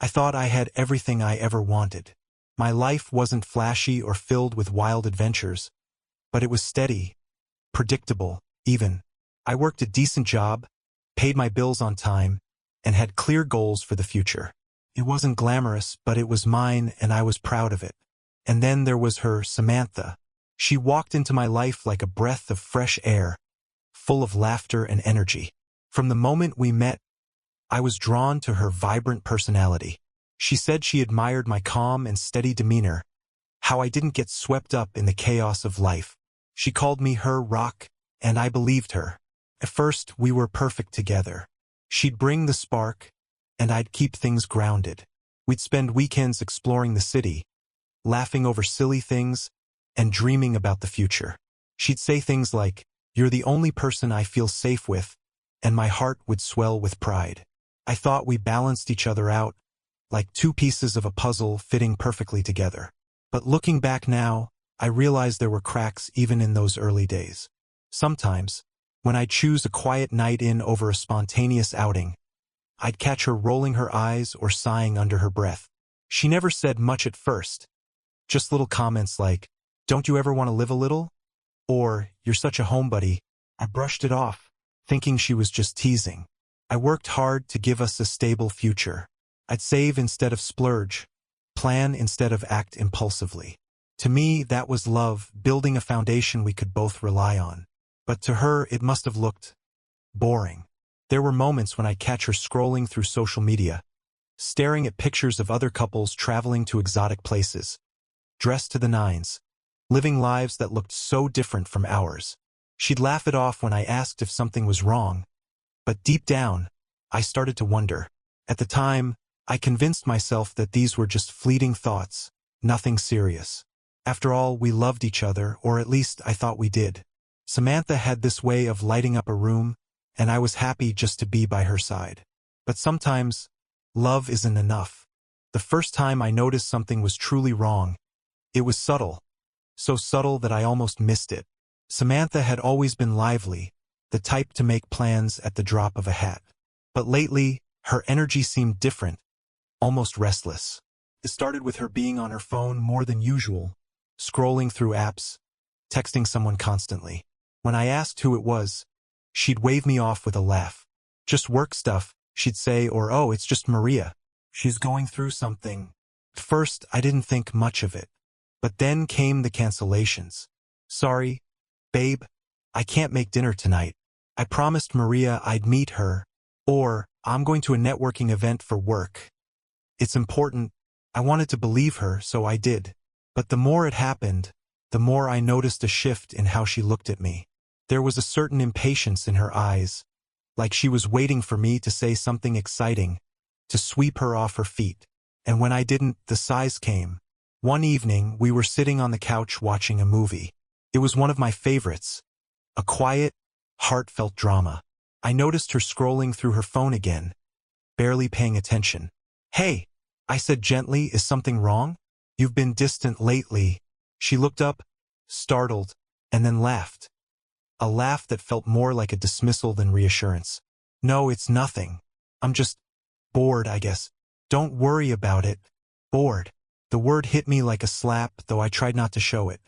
I thought I had everything I ever wanted. My life wasn't flashy or filled with wild adventures, but it was steady, predictable, even. I worked a decent job, paid my bills on time, and had clear goals for the future. It wasn't glamorous, but it was mine, and I was proud of it. And then there was her, Samantha. She walked into my life like a breath of fresh air, full of laughter and energy. From the moment we met, I was drawn to her vibrant personality. She said she admired my calm and steady demeanor, how I didn't get swept up in the chaos of life. She called me her rock, and I believed her. At first, we were perfect together. She'd bring the spark, and I'd keep things grounded. We'd spend weekends exploring the city, laughing over silly things, and dreaming about the future. She'd say things like, "You're the only person I feel safe with," and my heart would swell with pride. I thought we balanced each other out, like two pieces of a puzzle fitting perfectly together. But looking back now, I realized there were cracks even in those early days. Sometimes, when I'd choose a quiet night in over a spontaneous outing, I'd catch her rolling her eyes or sighing under her breath. She never said much at first, just little comments like, "Don't you ever want to live a little?" Or, "You're such a homebody." I brushed it off, thinking she was just teasing. I worked hard to give us a stable future. I'd save instead of splurge, plan instead of act impulsively. To me, that was love, building a foundation we could both rely on. But to her, it must have looked boring. There were moments when I'd catch her scrolling through social media, staring at pictures of other couples traveling to exotic places, dressed to the nines, living lives that looked so different from ours. She'd laugh it off when I asked if something was wrong, but deep down, I started to wonder. At the time, I convinced myself that these were just fleeting thoughts, nothing serious. After all, we loved each other, or at least I thought we did. Samantha had this way of lighting up a room, and I was happy just to be by her side. But sometimes, love isn't enough. The first time I noticed something was truly wrong, it was subtle. So subtle that I almost missed it. Samantha had always been lively, the type to make plans at the drop of a hat. But lately, her energy seemed different, almost restless. It started with her being on her phone more than usual, scrolling through apps, texting someone constantly. When I asked who it was, she'd wave me off with a laugh. "Just work stuff," she'd say, or, "Oh, it's just Maria. She's going through something." At first, I didn't think much of it. But then came the cancellations. "Sorry, babe, I can't make dinner tonight. I promised Maria I'd meet her," or, "I'm going to a networking event for work. It's important." I wanted to believe her, so I did. But the more it happened, the more I noticed a shift in how she looked at me. There was a certain impatience in her eyes, like she was waiting for me to say something exciting, to sweep her off her feet. And when I didn't, the sighs came. One evening, we were sitting on the couch watching a movie. It was one of my favorites, a quiet, heartfelt drama. I noticed her scrolling through her phone again, barely paying attention. "Hey," I said gently, "is something wrong? You've been distant lately." She looked up, startled, and then laughed. A laugh that felt more like a dismissal than reassurance. "No, it's nothing. I'm just bored, I guess." "Don't worry about it." Bored. The word hit me like a slap, though I tried not to show it.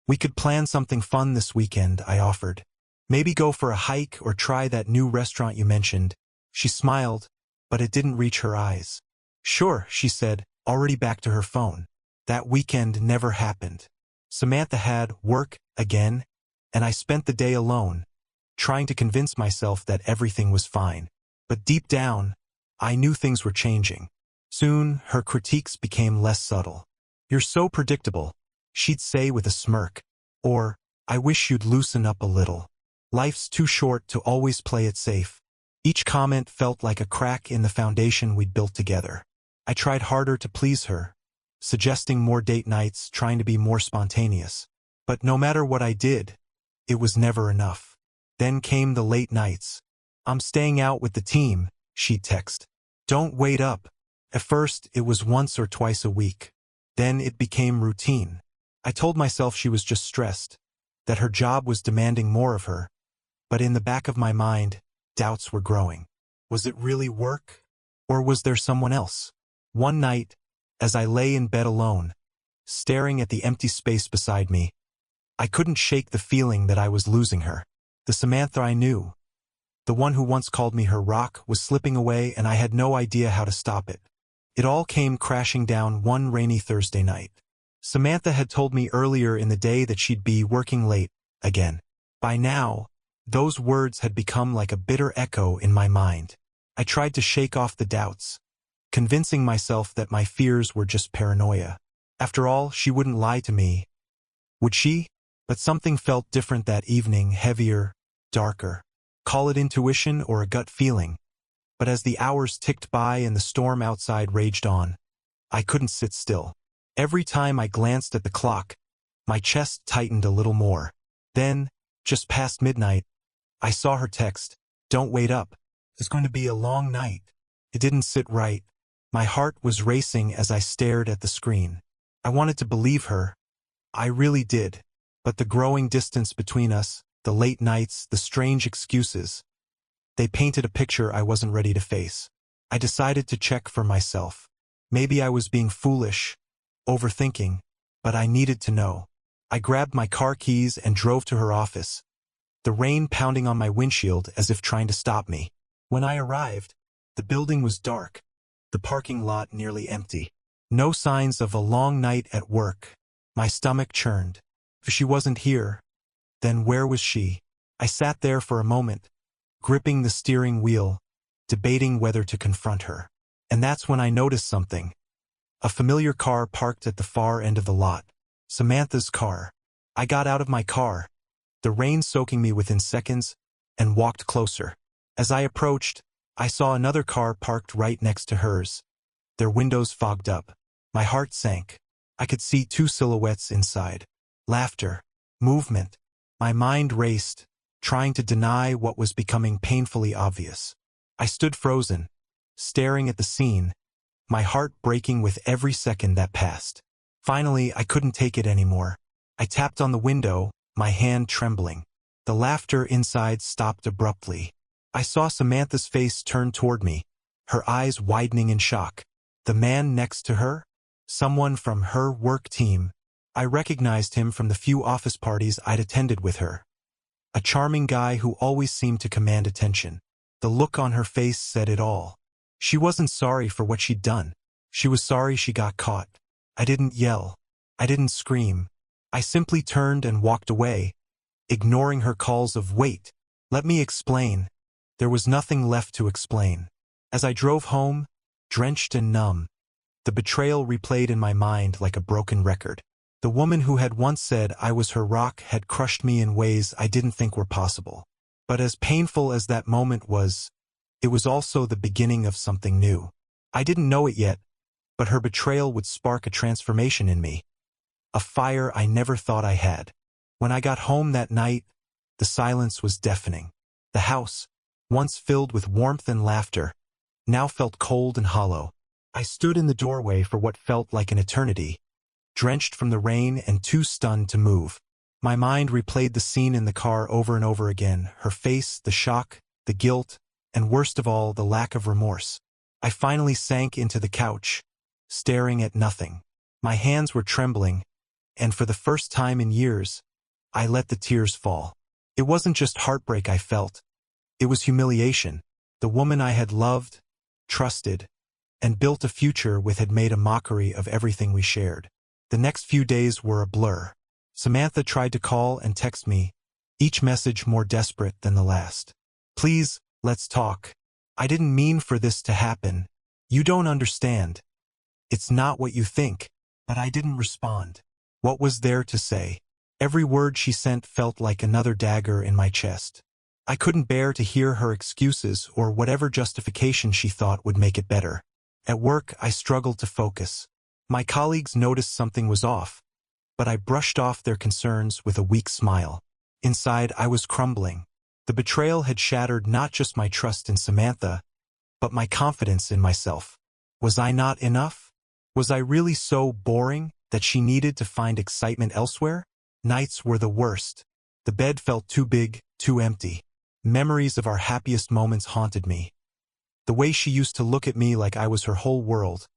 "We could plan something fun this weekend," I offered. "Maybe go for a hike or try that new restaurant you mentioned." She smiled, but it didn't reach her eyes. "Sure," she said, already back to her phone. That weekend never happened. Samantha had work again, and I spent the day alone, trying to convince myself that everything was fine. But deep down, I knew things were changing. Soon, her critiques became less subtle. "You're so predictable," she'd say with a smirk. Or, "I wish you'd loosen up a little. Life's too short to always play it safe." Each comment felt like a crack in the foundation we'd built together. I tried harder to please her, suggesting more date nights, trying to be more spontaneous. But no matter what I did, it was never enough. Then came the late nights. "I'm staying out with the team," she'd text. "Don't wait up." At first, it was once or twice a week. Then it became routine. I told myself she was just stressed, that her job was demanding more of her. But in the back of my mind, doubts were growing. Was it really work? Or was there someone else? One night, as I lay in bed alone, staring at the empty space beside me, I couldn't shake the feeling that I was losing her. The Samantha I knew, the one who once called me her rock, was slipping away, and I had no idea how to stop it. It all came crashing down one rainy Thursday night. Samantha had told me earlier in the day that she'd be working late again. By now, those words had become like a bitter echo in my mind. I tried to shake off the doubts, convincing myself that my fears were just paranoia. After all, she wouldn't lie to me. Would she? But something felt different that evening, heavier, darker. Call it intuition or a gut feeling. But as the hours ticked by and the storm outside raged on, I couldn't sit still. Every time I glanced at the clock, my chest tightened a little more. Then, just past midnight, I saw her text, "Don't wait up. It's going to be a long night." It didn't sit right. My heart was racing as I stared at the screen. I wanted to believe her. I really did. But the growing distance between us, the late nights, the strange excuses, they painted a picture I wasn't ready to face. I decided to check for myself. Maybe I was being foolish, overthinking, but I needed to know. I grabbed my car keys and drove to her office, the rain pounding on my windshield as if trying to stop me. When I arrived, the building was dark, the parking lot nearly empty. No signs of a long night at work. My stomach churned. If she wasn't here, then where was she? I sat there for a moment, gripping the steering wheel, debating whether to confront her. And that's when I noticed something. A familiar car parked at the far end of the lot. Samantha's car. I got out of my car, the rain soaking me within seconds, and walked closer. As I approached, I saw another car parked right next to hers, their windows fogged up. My heart sank. I could see two silhouettes inside. Laughter. Movement. My mind raced, trying to deny what was becoming painfully obvious. I stood frozen, staring at the scene, my heart breaking with every second that passed. Finally, I couldn't take it anymore. I tapped on the window, my hand trembling. The laughter inside stopped abruptly. I saw Samantha's face turn toward me, her eyes widening in shock. The man next to her? Someone from her work team. I recognized him from the few office parties I'd attended with her. A charming guy who always seemed to command attention. The look on her face said it all. She wasn't sorry for what she'd done. She was sorry she got caught. I didn't yell. I didn't scream. I simply turned and walked away, ignoring her calls of "Wait, let me explain." There was nothing left to explain. As I drove home, drenched and numb, the betrayal replayed in my mind like a broken record. The woman who had once said I was her rock had crushed me in ways I didn't think were possible. But as painful as that moment was, it was also the beginning of something new. I didn't know it yet, but her betrayal would spark a transformation in me. A fire I never thought I had. When I got home that night, the silence was deafening. The house, once filled with warmth and laughter, now felt cold and hollow. I stood in the doorway for what felt like an eternity, drenched from the rain and too stunned to move. My mind replayed the scene in the car over and over again, her face, the shock, the guilt, and worst of all, the lack of remorse. I finally sank into the couch, staring at nothing. My hands were trembling, and for the first time in years, I let the tears fall. It wasn't just heartbreak I felt. It was humiliation. The woman I had loved, trusted, and built a future with had made a mockery of everything we shared. The next few days were a blur. Samantha tried to call and text me, each message more desperate than the last. "Please, let's talk. I didn't mean for this to happen. You don't understand. It's not what you think." But I didn't respond. What was there to say? Every word she sent felt like another dagger in my chest. I couldn't bear to hear her excuses or whatever justification she thought would make it better. At work, I struggled to focus. My colleagues noticed something was off, but I brushed off their concerns with a weak smile. Inside, I was crumbling. The betrayal had shattered not just my trust in Samantha, but my confidence in myself. Was I not enough? Was I really so boring that she needed to find excitement elsewhere? Nights were the worst. The bed felt too big, too empty. Memories of our happiest moments haunted me. The way she used to look at me like I was her whole world,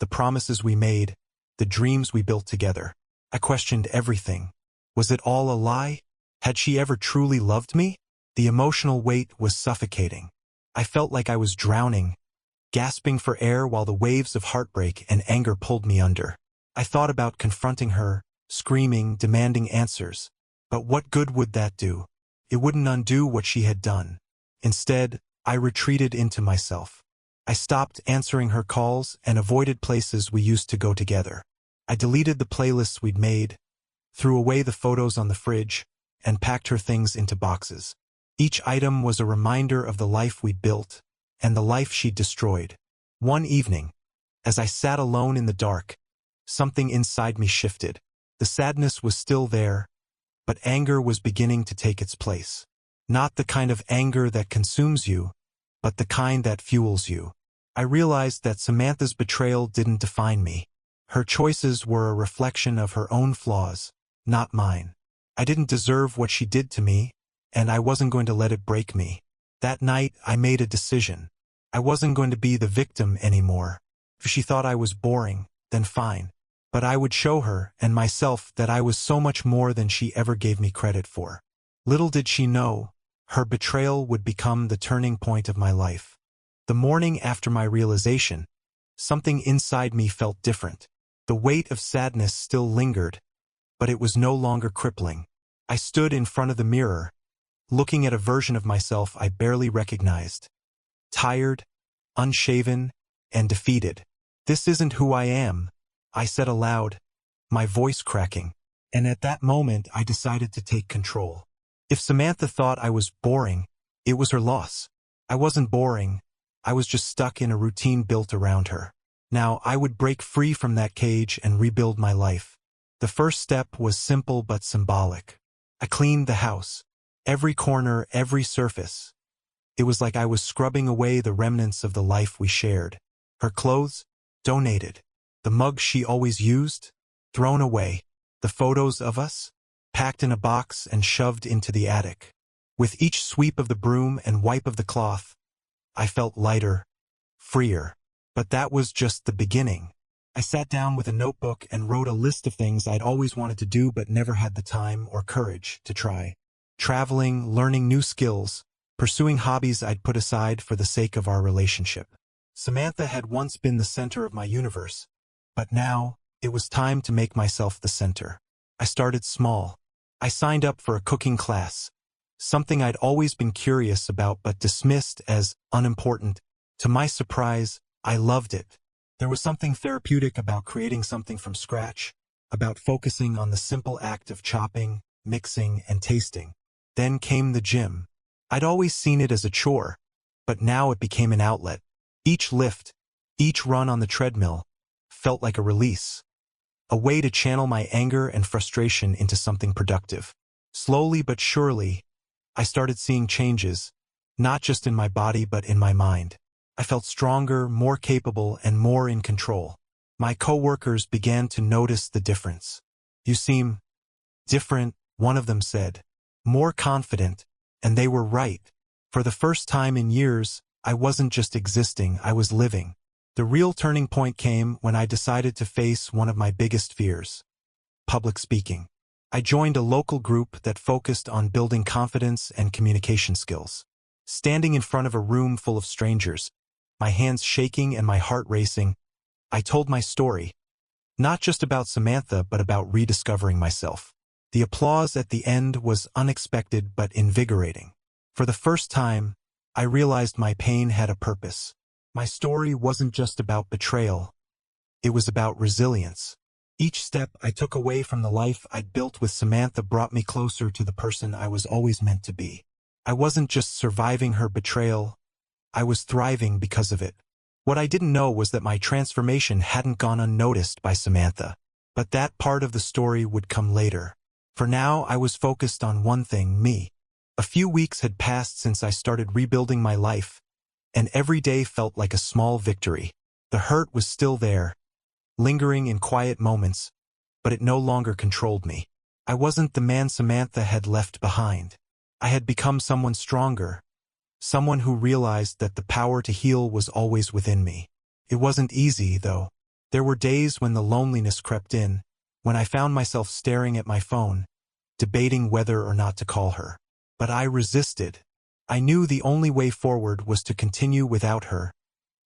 the promises we made, the dreams we built together. I questioned everything. Was it all a lie? Had she ever truly loved me? The emotional weight was suffocating. I felt like I was drowning, gasping for air while the waves of heartbreak and anger pulled me under. I thought about confronting her, screaming, demanding answers. But what good would that do? It wouldn't undo what she had done. Instead, I retreated into myself. I stopped answering her calls and avoided places we used to go together. I deleted the playlists we'd made, threw away the photos on the fridge, and packed her things into boxes. Each item was a reminder of the life we'd built and the life she'd destroyed. One evening, as I sat alone in the dark, something inside me shifted. The sadness was still there, but anger was beginning to take its place. Not the kind of anger that consumes you, but the kind that fuels you. I realized that Samantha's betrayal didn't define me. Her choices were a reflection of her own flaws, not mine. I didn't deserve what she did to me, and I wasn't going to let it break me. That night, I made a decision. I wasn't going to be the victim anymore. If she thought I was boring, then fine. But I would show her and myself that I was so much more than she ever gave me credit for. Little did she know, her betrayal would become the turning point of my life. The morning after my realization, something inside me felt different. The weight of sadness still lingered, but it was no longer crippling. I stood in front of the mirror, looking at a version of myself I barely recognized. Tired, unshaven, and defeated. "This isn't who I am," I said aloud, my voice cracking. And at that moment, I decided to take control. If Samantha thought I was boring, it was her loss. I wasn't boring. I was just stuck in a routine built around her. Now, I would break free from that cage and rebuild my life. The first step was simple but symbolic. I cleaned the house. Every corner, every surface. It was like I was scrubbing away the remnants of the life we shared. Her clothes? Donated. The mug she always used? Thrown away. The photos of us? Packed in a box and shoved into the attic. With each sweep of the broom and wipe of the cloth, I felt lighter, freer. But that was just the beginning. I sat down with a notebook and wrote a list of things I'd always wanted to do but never had the time or courage to try. Traveling, learning new skills, pursuing hobbies I'd put aside for the sake of our relationship. Samantha had once been the center of my universe, but now it was time to make myself the center. I started small. I signed up for a cooking class, something I'd always been curious about but dismissed as unimportant. To my surprise, I loved it. There was something therapeutic about creating something from scratch, about focusing on the simple act of chopping, mixing, and tasting. Then came the gym. I'd always seen it as a chore, but now it became an outlet. Each lift, each run on the treadmill, felt like a release. A way to channel my anger and frustration into something productive. Slowly but surely, I started seeing changes, not just in my body but in my mind. I felt stronger, more capable, and more in control. My coworkers began to notice the difference. "You seem different," one of them said. More confident, and they were right. For the first time in years, I wasn't just existing, I was living. The real turning point came when I decided to face one of my biggest fears: public speaking. I joined a local group that focused on building confidence and communication skills. Standing in front of a room full of strangers, my hands shaking and my heart racing, I told my story. Not just about Samantha, but about rediscovering myself. The applause at the end was unexpected but invigorating. For the first time, I realized my pain had a purpose. My story wasn't just about betrayal. It was about resilience. Each step I took away from the life I'd built with Samantha brought me closer to the person I was always meant to be. I wasn't just surviving her betrayal, I was thriving because of it. What I didn't know was that my transformation hadn't gone unnoticed by Samantha. But that part of the story would come later. For now, I was focused on one thing: me. A few weeks had passed since I started rebuilding my life, and every day felt like a small victory. The hurt was still there, lingering in quiet moments, but it no longer controlled me. I wasn't the man Samantha had left behind. I had become someone stronger, someone who realized that the power to heal was always within me. It wasn't easy, though. There were days when the loneliness crept in, when I found myself staring at my phone, debating whether or not to call her. But I resisted. I knew the only way forward was to continue without her,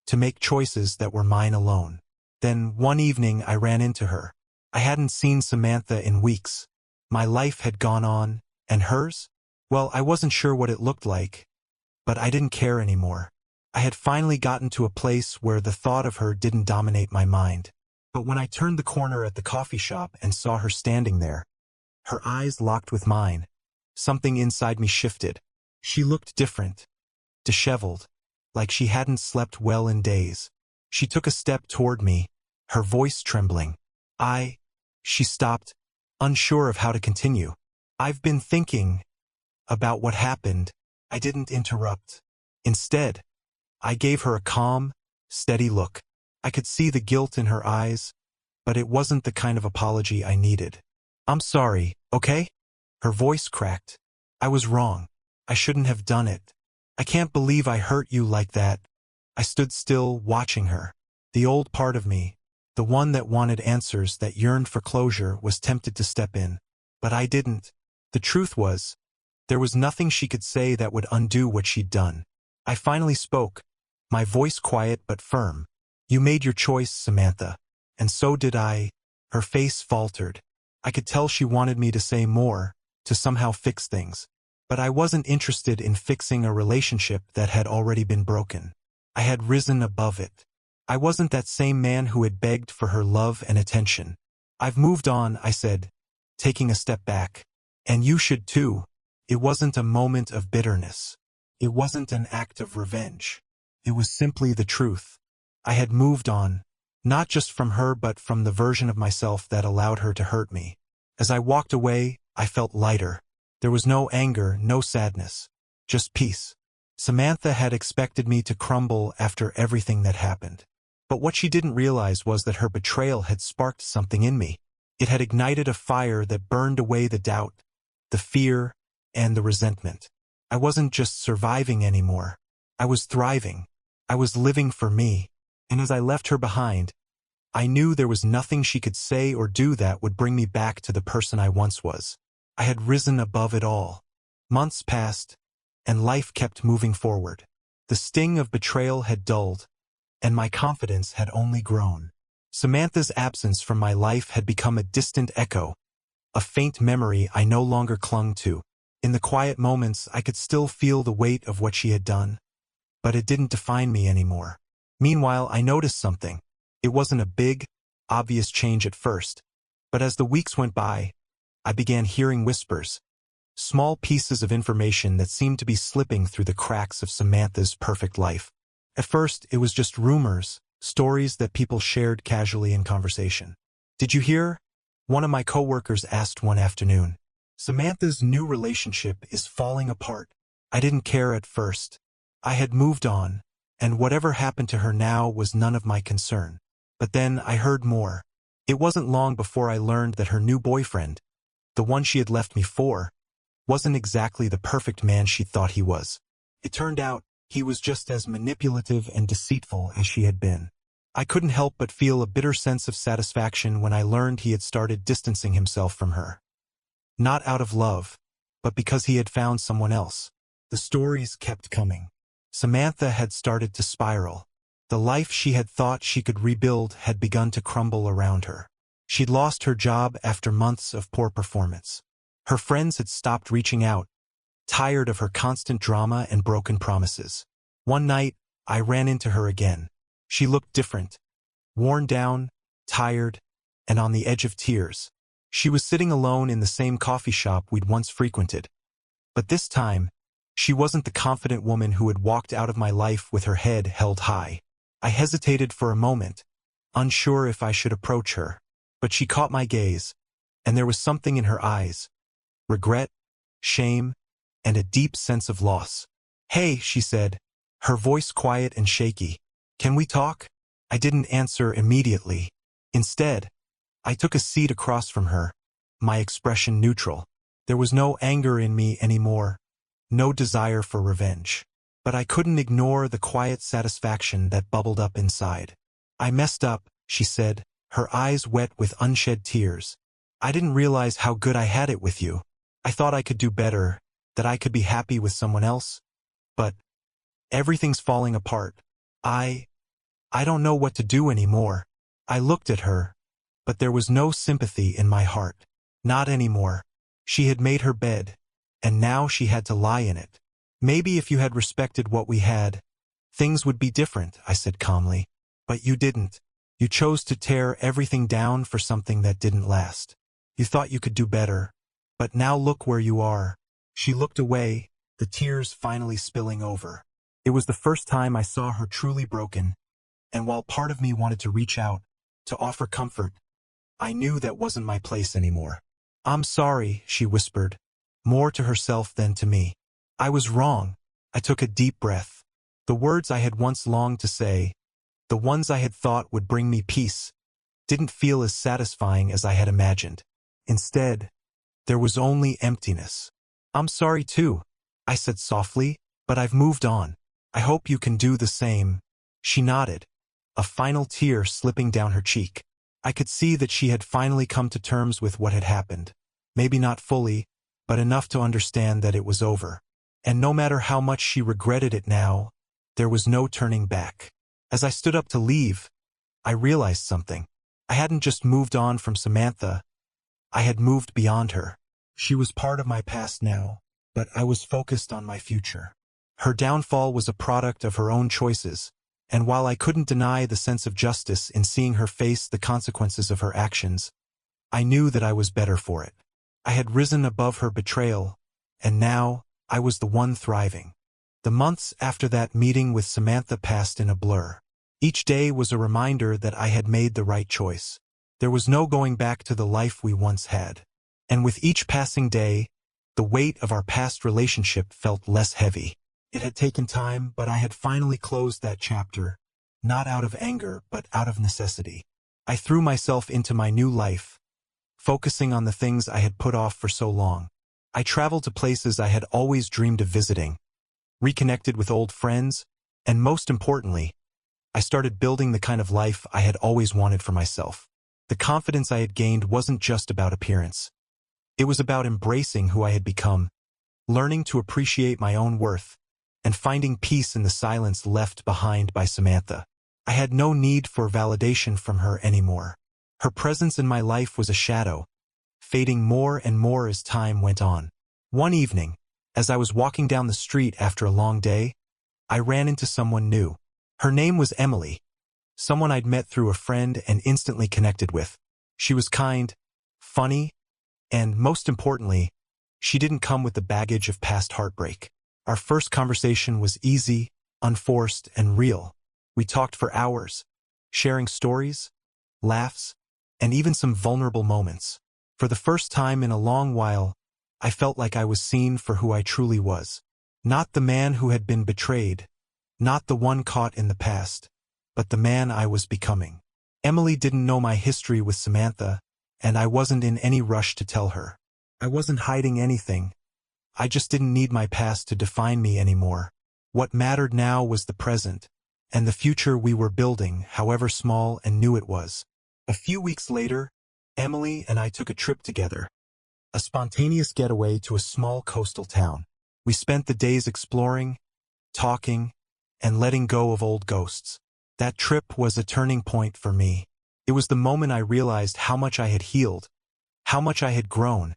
to make choices that were mine alone. Then, one evening, I ran into her. I hadn't seen Samantha in weeks. My life had gone on, and hers? Well, I wasn't sure what it looked like, but I didn't care anymore. I had finally gotten to a place where the thought of her didn't dominate my mind. But when I turned the corner at the coffee shop and saw her standing there, her eyes locked with mine, something inside me shifted. She looked different, disheveled, like she hadn't slept well in days. She took a step toward me, her voice trembling. She stopped, unsure of how to continue. I've been thinking about what happened. I didn't interrupt. Instead, I gave her a calm, steady look. I could see the guilt in her eyes, but it wasn't the kind of apology I needed. I'm sorry, okay? Her voice cracked. I was wrong. I shouldn't have done it. I can't believe I hurt you like that. I stood still, watching her. The old part of me, the one that wanted answers, that yearned for closure, was tempted to step in. But I didn't. The truth was, there was nothing she could say that would undo what she'd done. I finally spoke, my voice quiet but firm. You made your choice, Samantha. And so did I. Her face faltered. I could tell she wanted me to say more, to somehow fix things. But I wasn't interested in fixing a relationship that had already been broken. I had risen above it. I wasn't that same man who had begged for her love and attention. I've moved on, I said, taking a step back. And you should too. It wasn't a moment of bitterness. It wasn't an act of revenge. It was simply the truth. I had moved on, not just from her but from the version of myself that allowed her to hurt me. As I walked away, I felt lighter. There was no anger, no sadness, just peace. Samantha had expected me to crumble after everything that happened. But what she didn't realize was that her betrayal had sparked something in me. It had ignited a fire that burned away the doubt, the fear, and the resentment. I wasn't just surviving anymore. I was thriving. I was living for me. And as I left her behind, I knew there was nothing she could say or do that would bring me back to the person I once was. I had risen above it all. Months passed, and life kept moving forward. The sting of betrayal had dulled, and my confidence had only grown. Samantha's absence from my life had become a distant echo, a faint memory I no longer clung to. In the quiet moments, I could still feel the weight of what she had done, but it didn't define me anymore. Meanwhile, I noticed something. It wasn't a big, obvious change at first, but as the weeks went by, I began hearing whispers, small pieces of information that seemed to be slipping through the cracks of Samantha's perfect life. At first, it was just rumors, stories that people shared casually in conversation. Did you hear? One of my coworkers asked one afternoon. Samantha's new relationship is falling apart. I didn't care at first. I had moved on, and whatever happened to her now was none of my concern. But then I heard more. It wasn't long before I learned that her new boyfriend, the one she had left me for, wasn't exactly the perfect man she thought he was. It turned out he was just as manipulative and deceitful as she had been. I couldn't help but feel a bitter sense of satisfaction when I learned he had started distancing himself from her. Not out of love, but because he had found someone else. The stories kept coming. Samantha had started to spiral. The life she had thought she could rebuild had begun to crumble around her. She'd lost her job after months of poor performance. Her friends had stopped reaching out, tired of her constant drama and broken promises. One night, I ran into her again. She looked different, worn down, tired, and on the edge of tears. She was sitting alone in the same coffee shop we'd once frequented. But this time, she wasn't the confident woman who had walked out of my life with her head held high. I hesitated for a moment, unsure if I should approach her. But she caught my gaze, and there was something in her eyes. Regret, shame, and a deep sense of loss. "Hey," she said, her voice quiet and shaky. "Can we talk?" I didn't answer immediately. Instead, I took a seat across from her, my expression neutral. There was no anger in me anymore, no desire for revenge. But I couldn't ignore the quiet satisfaction that bubbled up inside. "I messed up," she said, her eyes wet with unshed tears. "I didn't realize how good I had it with you. I thought I could do better, that I could be happy with someone else. But everything's falling apart. I don't know what to do anymore." I looked at her, but there was no sympathy in my heart. Not anymore. She had made her bed, and now she had to lie in it. "Maybe if you had respected what we had, things would be different," I said calmly. "But you didn't. You chose to tear everything down for something that didn't last. You thought you could do better, but now look where you are." She looked away, the tears finally spilling over. It was the first time I saw her truly broken, and while part of me wanted to reach out, to offer comfort, I knew that wasn't my place anymore. "I'm sorry," she whispered, more to herself than to me. "I was wrong." I took a deep breath. The words I had once longed to say, the ones I had thought would bring me peace, didn't feel as satisfying as I had imagined. Instead, there was only emptiness. "I'm sorry too," I said softly, "but I've moved on. I hope you can do the same." She nodded, a final tear slipping down her cheek. I could see that she had finally come to terms with what had happened. Maybe not fully, but enough to understand that it was over. And no matter how much she regretted it now, there was no turning back. As I stood up to leave, I realized something. I hadn't just moved on from Samantha, I had moved beyond her. She was part of my past now, but I was focused on my future. Her downfall was a product of her own choices, and while I couldn't deny the sense of justice in seeing her face the consequences of her actions, I knew that I was better for it. I had risen above her betrayal, and now I was the one thriving. The months after that meeting with Samantha passed in a blur. Each day was a reminder that I had made the right choice. There was no going back to the life we once had. And with each passing day, the weight of our past relationship felt less heavy. It had taken time, but I had finally closed that chapter, not out of anger, but out of necessity. I threw myself into my new life, focusing on the things I had put off for so long. I traveled to places I had always dreamed of visiting, reconnected with old friends, and most importantly, I started building the kind of life I had always wanted for myself. The confidence I had gained wasn't just about appearance. It was about embracing who I had become, learning to appreciate my own worth, and finding peace in the silence left behind by Samantha. I had no need for validation from her anymore. Her presence in my life was a shadow, fading more and more as time went on. One evening, as I was walking down the street after a long day, I ran into someone new. Her name was Emily, someone I'd met through a friend and instantly connected with. She was kind, funny, and most importantly, she didn't come with the baggage of past heartbreak. Our first conversation was easy, unforced, and real. We talked for hours, sharing stories, laughs, and even some vulnerable moments. For the first time in a long while, I felt like I was seen for who I truly was. Not the man who had been betrayed, not the one caught in the past, but the man I was becoming. Emily didn't know my history with Samantha, and I wasn't in any rush to tell her. I wasn't hiding anything. I just didn't need my past to define me anymore. What mattered now was the present, and the future we were building, however small and new it was. A few weeks later, Emily and I took a trip together. A spontaneous getaway to a small coastal town. We spent the days exploring, talking, and letting go of old ghosts. That trip was a turning point for me. It was the moment I realized how much I had healed, how much I had grown,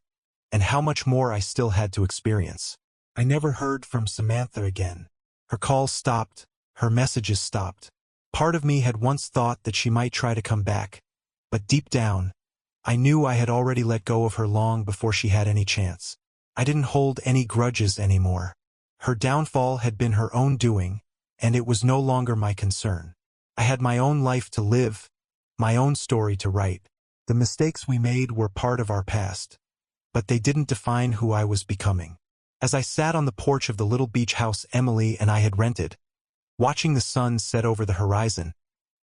and how much more I still had to experience. I never heard from Samantha again. Her calls stopped, her messages stopped. Part of me had once thought that she might try to come back, but deep down, I knew I had already let go of her long before she had any chance. I didn't hold any grudges anymore. Her downfall had been her own doing, and it was no longer my concern. I had my own life to live, my own story to write. The mistakes we made were part of our past, but they didn't define who I was becoming. As I sat on the porch of the little beach house Emily and I had rented, watching the sun set over the horizon,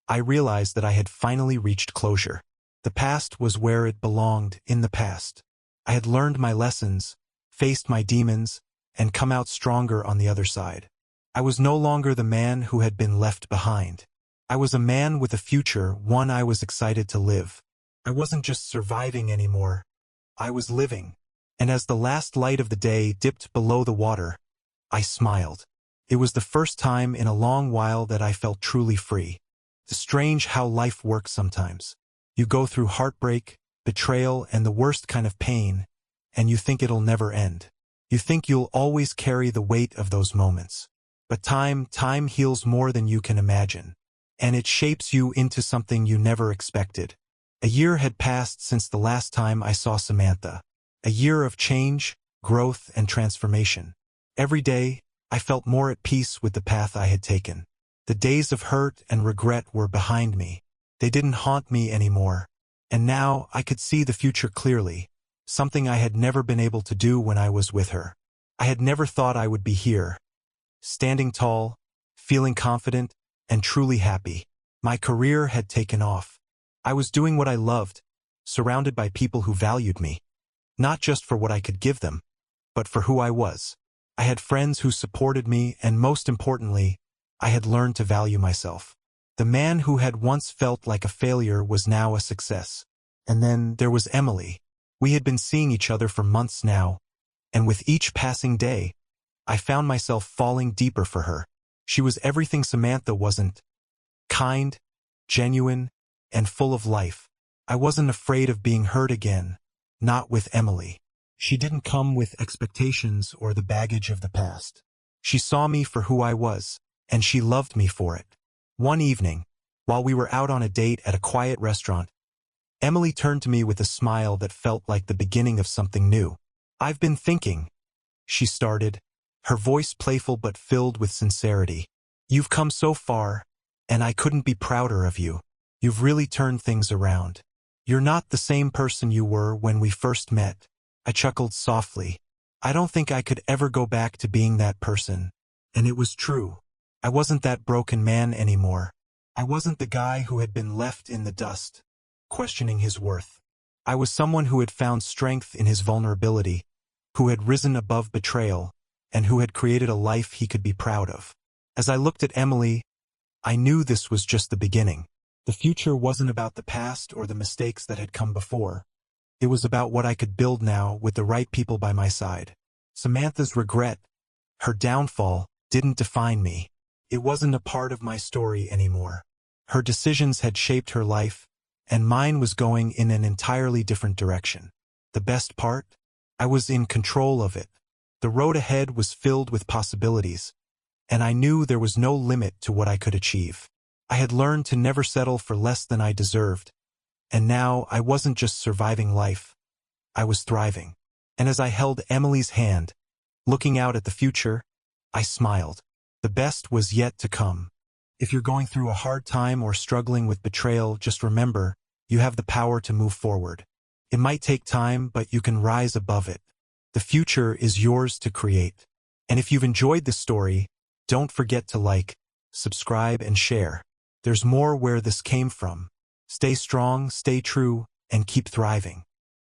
I realized that I had finally reached closure. The past was where it belonged, in the past. I had learned my lessons, faced my demons, and come out stronger on the other side. I was no longer the man who had been left behind. I was a man with a future, one I was excited to live. I wasn't just surviving anymore. I was living. And as the last light of the day dipped below the water, I smiled. It was the first time in a long while that I felt truly free. It's strange how life works sometimes. You go through heartbreak, betrayal, and the worst kind of pain, and you think it'll never end. You think you'll always carry the weight of those moments. But time heals more than you can imagine. And it shapes you into something you never expected. A year had passed since the last time I saw Samantha. A year of change, growth, and transformation. Every day, I felt more at peace with the path I had taken. The days of hurt and regret were behind me. They didn't haunt me anymore. And now I could see the future clearly, something I had never been able to do when I was with her. I had never thought I would be here, standing tall, feeling confident, and truly happy. My career had taken off. I was doing what I loved, surrounded by people who valued me. Not just for what I could give them, but for who I was. I had friends who supported me, and most importantly, I had learned to value myself. The man who had once felt like a failure was now a success. And then there was Emily. We had been seeing each other for months now, and with each passing day, I found myself falling deeper for her. She was everything Samantha wasn't. Kind, genuine, and full of life. I wasn't afraid of being hurt again, not with Emily. She didn't come with expectations or the baggage of the past. She saw me for who I was, and she loved me for it. One evening, while we were out on a date at a quiet restaurant, Emily turned to me with a smile that felt like the beginning of something new. "I've been thinking," she started, her voice playful but filled with sincerity. "You've come so far, and I couldn't be prouder of you. You've really turned things around. You're not the same person you were when we first met." I chuckled softly. I don't think I could ever go back to being that person. And it was true. I wasn't that broken man anymore. I wasn't the guy who had been left in the dust, questioning his worth. I was someone who had found strength in his vulnerability, who had risen above betrayal, and who had created a life he could be proud of. As I looked at Emily, I knew this was just the beginning. The future wasn't about the past or the mistakes that had come before. It was about what I could build now with the right people by my side. Samantha's regret, her downfall, didn't define me. It wasn't a part of my story anymore. Her decisions had shaped her life, and mine was going in an entirely different direction. The best part? I was in control of it. The road ahead was filled with possibilities, and I knew there was no limit to what I could achieve. I had learned to never settle for less than I deserved, and now I wasn't just surviving life. I was thriving. And as I held Emily's hand, looking out at the future, I smiled. The best was yet to come. If you're going through a hard time or struggling with betrayal, just remember, you have the power to move forward. It might take time, but you can rise above it. The future is yours to create. And if you've enjoyed this story, don't forget to like, subscribe, and share. There's more where this came from. Stay strong, stay true, and keep thriving.